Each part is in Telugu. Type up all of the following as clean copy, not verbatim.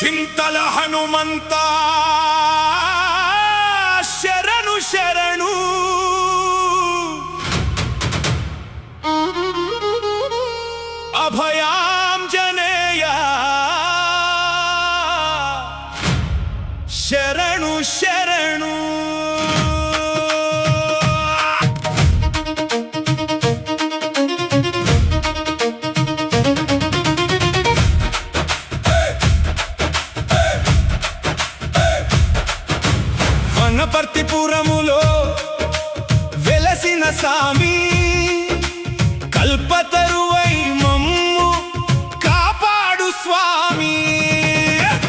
చింతల హనుమంత శరణు శరణు అభయాంజనేయ శరణు శరణు వనపర్తిపురములో వెలసిన సామి కల్పతరువై మమ్ము కాపాడు స్వామి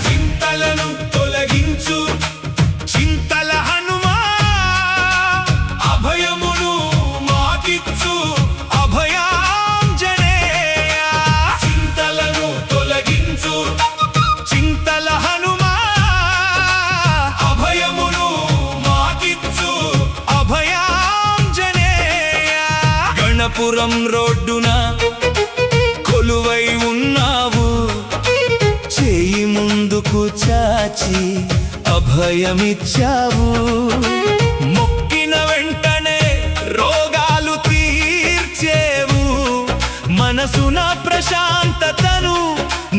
చింతలను తొలగించు చింతల హనుమా అభయమును మాకిచ్చు అభయాంజనేయ చింతలను తొలగించు చింతల హనుమా అభయమును మాకిచ్చు అభయాంజనేయ గణపురం రోడ్డున కొలువై ఉన్నావు చేయి ముందుకు చాచి అభయమిచ్చావు మొక్కిన వెంటనే రోగాలు తీర్చేవు మనసున ప్రశాంతతను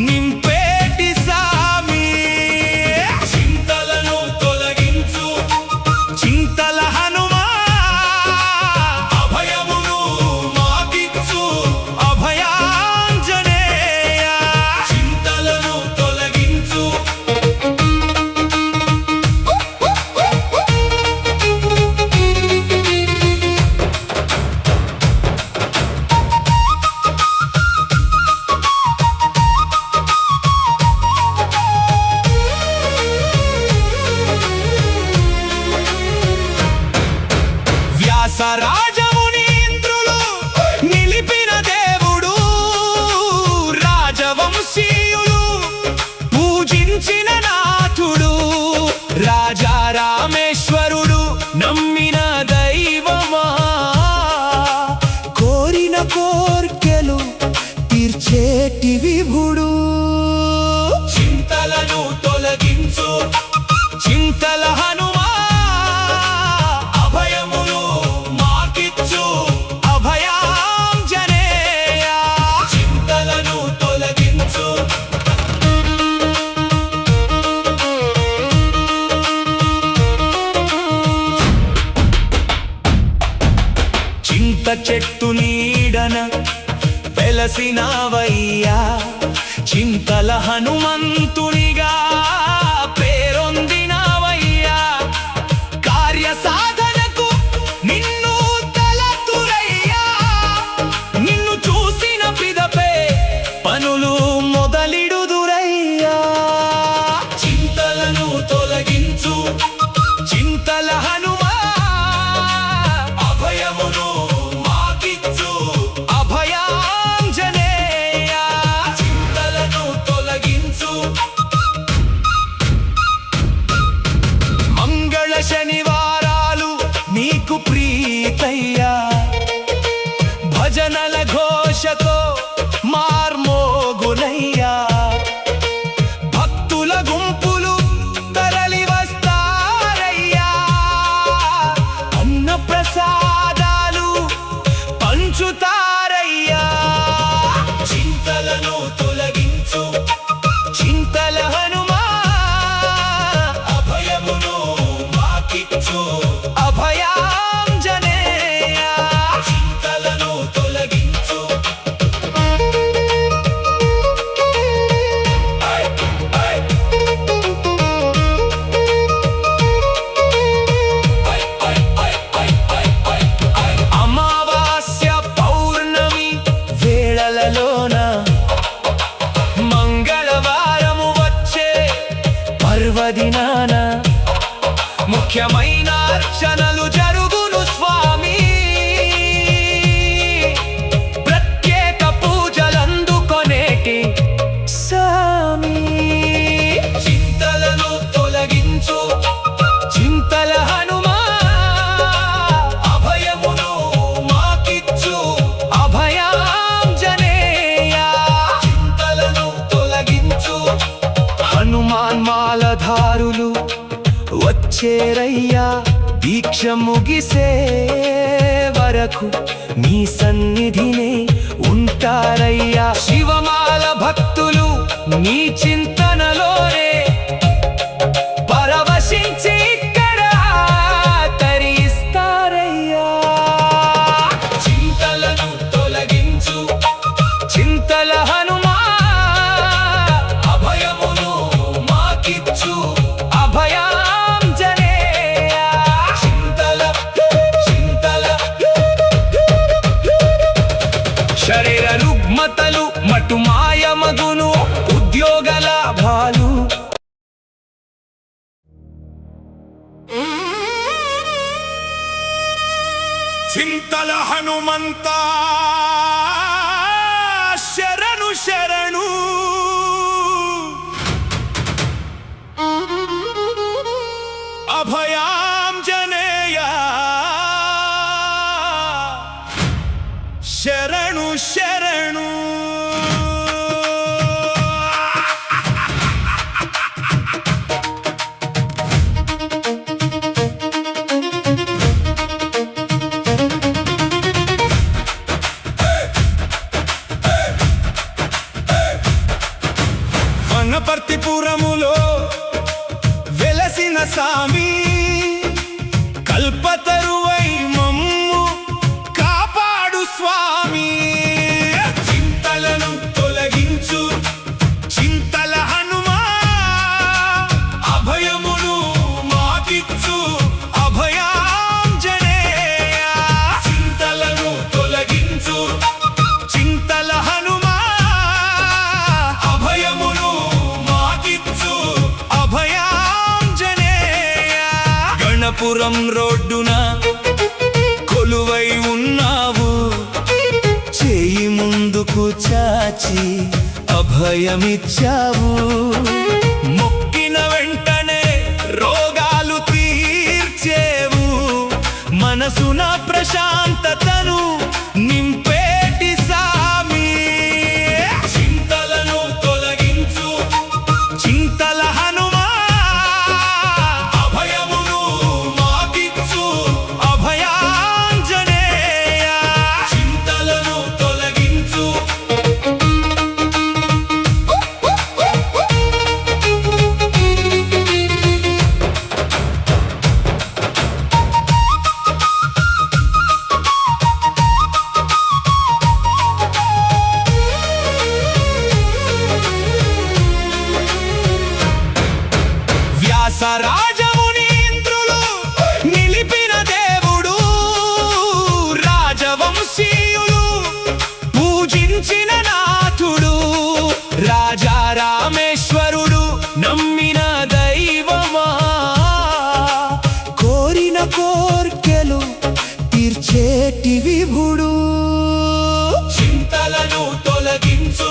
నింపేటి సామి చింతలను తొలగించు చింతల హనుమా అభయమును మాకిచ్చు అభయాంజనేయ చింతలను తొలగించు వ్యాసరాజమునీంద్రులు నిలిపిన దేవుడు రాజవంశీయులు పూజించిన నాథుడు రాజా రామేశ్వరుడు నమ్మిన దైవమా కోరిన కోర్కెలు తీర్చేటి విభుడు చింతలను తొలగించు చింతల హనుమా అభయమును మాకిచ్చు అభయాంజనేయ చింతలను తొలగించు చింత చెట్టు నీడన వెలసినవయ్యా చింతల హనుమంతునిగా పేరొందినవయ్యా కార్య సాధనకు నిన్ను తలతురయ్యా నిన్ను చూసిన పిదపే పనులు మొదలిడుదురయ్యా చింతలను తొలగించు చింతల హనుమా అభయమును మాకిచ్చు అభయాంజనేయ చింతలను తొలగించు మంగళ శనివారాలు నీకు ప్రీతయ్యా భజనల ఘోషతో మార్మోగునయ్యా భక్తుల గుంపులు తరలి వస్తారయ్యా అన్న ప్రసాదాలు పంచుతారయ్యా చింతలను తొలగించు చింతల హనుమా అభయమును మాకిచ్చు అభయాంజనేయ చింతలను తొలగించు అమావాస్య పౌర్ణమి వేళలలోన చేరయ్యా దీక్ష ముగిసే వరకు నీ సన్నిధినే ఉంటారయ్యా శివమాల భక్తులు నీ చింతనలోనే పరవశించి ఇక్కడ తరిస్తారయ్యా చింతలను తొలగించు చింతల హనుమా అభయమును మాకిచ్చు అభయాంజనేయ చింతల శరీర రుగ్మతలు మటు మాయమగును ఉద్యోగ లాభాలు చింతల హనుమంత శరణు శరణు అభయాంజనేయ శరణు శరణు వనపర్తిపురములో వెలసిన సామి కల్పతరువై మమ్ము కాపాడు స్వామి చింతలను తొలగించు చింతల హనుమా అభయమును మాకిచ్చు అభయాంజనేయ చింతలను తొలగించు చింతల హనుమా అభయమును మాకిచ్చు అభయాంజనేయ గణపురం రోడ్డున కొలువై ఉన్నావు చేయి ముందుకు చాచి అభయమిచ్చావు మొక్కిన వెంటనే రోగాలు తీర్చేవు మనసున ప్రశాంతతను నింపేటి సామి చింతలను తొలగించు చింతల హనుమా అభయమును మాకిచ్చు అభయాంజనేయ చింతలను తొలగించు వ్యాసరాజమునీంద్రులు నిలిపిన దేవుడు రాజవంశీయులు పూజించిన నాథుడు రాజా రామేశ్వరుడు నమ్మిన దైవమా కోరిన కోర్కెలు తీర్చేటి విభుడు చింతలను తొలగించు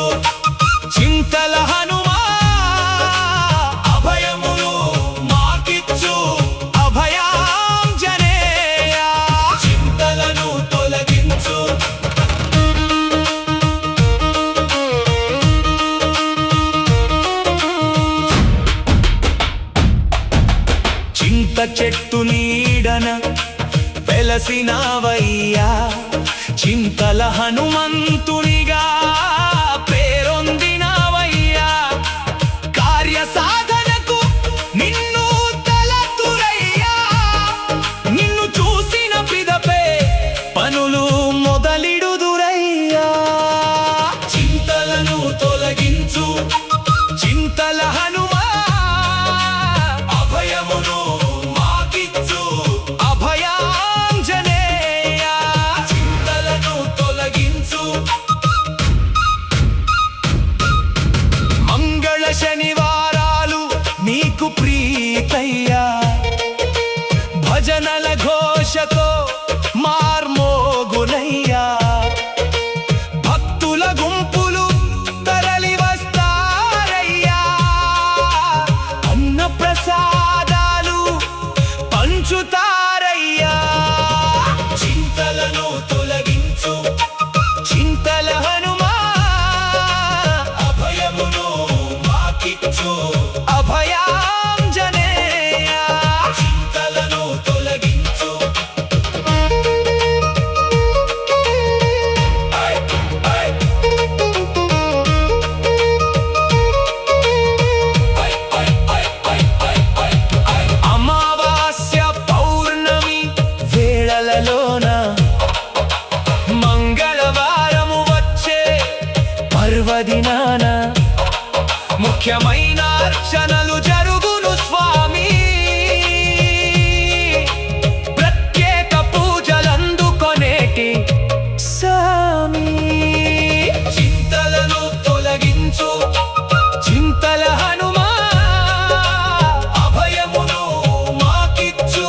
చింతల హనుమా అభయమును మాకిచ్చు అభయాంజనేయ చింతలను తొలగించు చింత చెట్టు నీడన వెలసినవయ్యా చింతల హనుమంతునిగా పేరొందినవయ్యా కార్య సాధనకు నిన్ను తలతురయ్యా నిన్ను చూసిన పిదపే పనులు మొదలిడుదురయ్యా చింతలను తొలగించు చింతల హనుమా అభయమును మాకిచ్చు అభయాంజనేయ చింతలను తొలగించు దినాన ముఖ్యమైన అర్చనలు జరుగును స్వామి. ప్రత్యేక పూజలందుకొనేటి స్వామి. చింతలను తొలగించు చింతల హనుమా, అభయమును మాకిచ్చు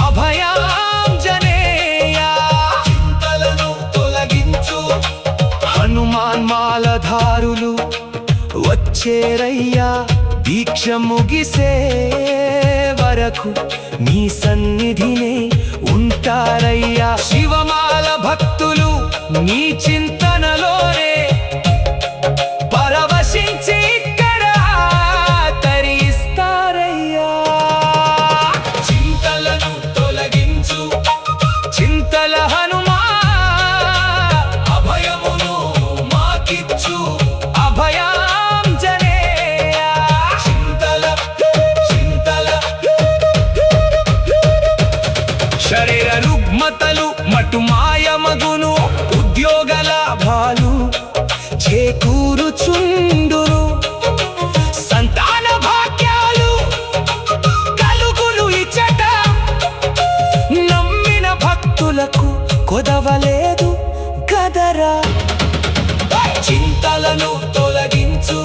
అభయాంజనేయ. చింతలను తొలగించు హనుమాన్ మాలధారులు వచ్చేరయ్యా, దీక్ష ముగిసే వరకు నీ సన్నిధినే ఉంటారయ్యా. శివమాల భక్తులు నీ చింతనలోనే పరవశించి ఇక్కడ తరిస్తారయ్యా. చింతలను తొలగించు చింతల హనుమా, అభయమును మాకిచ్చు అభయాంజనేయ. చింతల శరీర రుగ్మతలు మటు మాయమగును, ఉద్యోగ లాభాలు చేకూరుచుండును, సంతాన భాగ్యాలు కలుగును ఇచ్చట. నమ్మిన భక్తులకు కొదవలేదు గదరా. చింతలను తొలగించు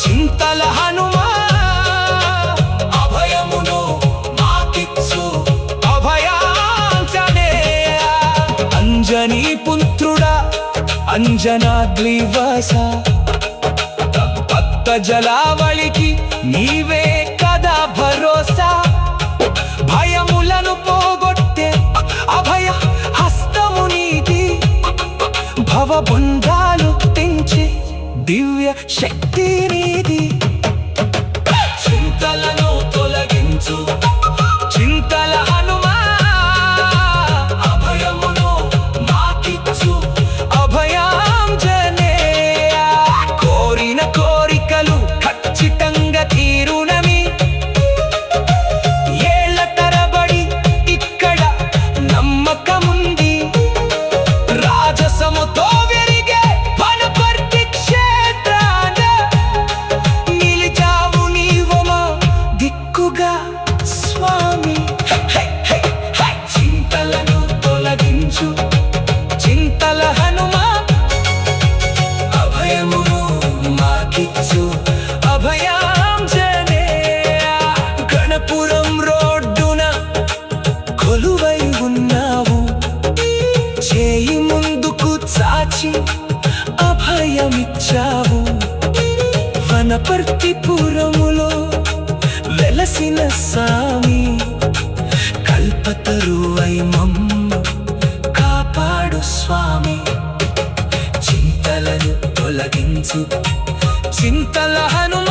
చింతల హనుమా, అభయమును మాకిచ్చు అభయాంజనేయ. అంజనీ పుత్రుడా అంజనాద్రివాస, భక్త జలావళికి నీవే కదా భరోసా. భయములను పోగొట్టే అభయ హస్తము నీది, భవబంధాలు తెంచే దివ్య శక్తి నీది. చింతలను తొలగించు చింతల హనుమా, అభయమును మాకిచ్చు అభయాంజనేయ. కోరిన కోరికలు ఖచ్చితంగా తీరునమి, ఏళ్ల తరబడి ఇక్కడ నమ్మకముంది. రాజసముతో వెరిగే వనపర్తి క్షేత్రాన నిలిచావు నీవమా దిక్కుగా స్వామి. చింతలను తొలగించు చింతల హనుమా, అభయమును మాకిచ్చు అభయాంజనేయ. గణపురం రోడ్డున కొలువై ఉన్నావు, చేయి ముందుకు చాచి అభయమిచ్చావు. వనపర్తిపురములో వెలసిన సామి, కల్పతరువై మమ్ము కాపాడు స్వామి. చింతలను తొలగించు చింతల హనుమ,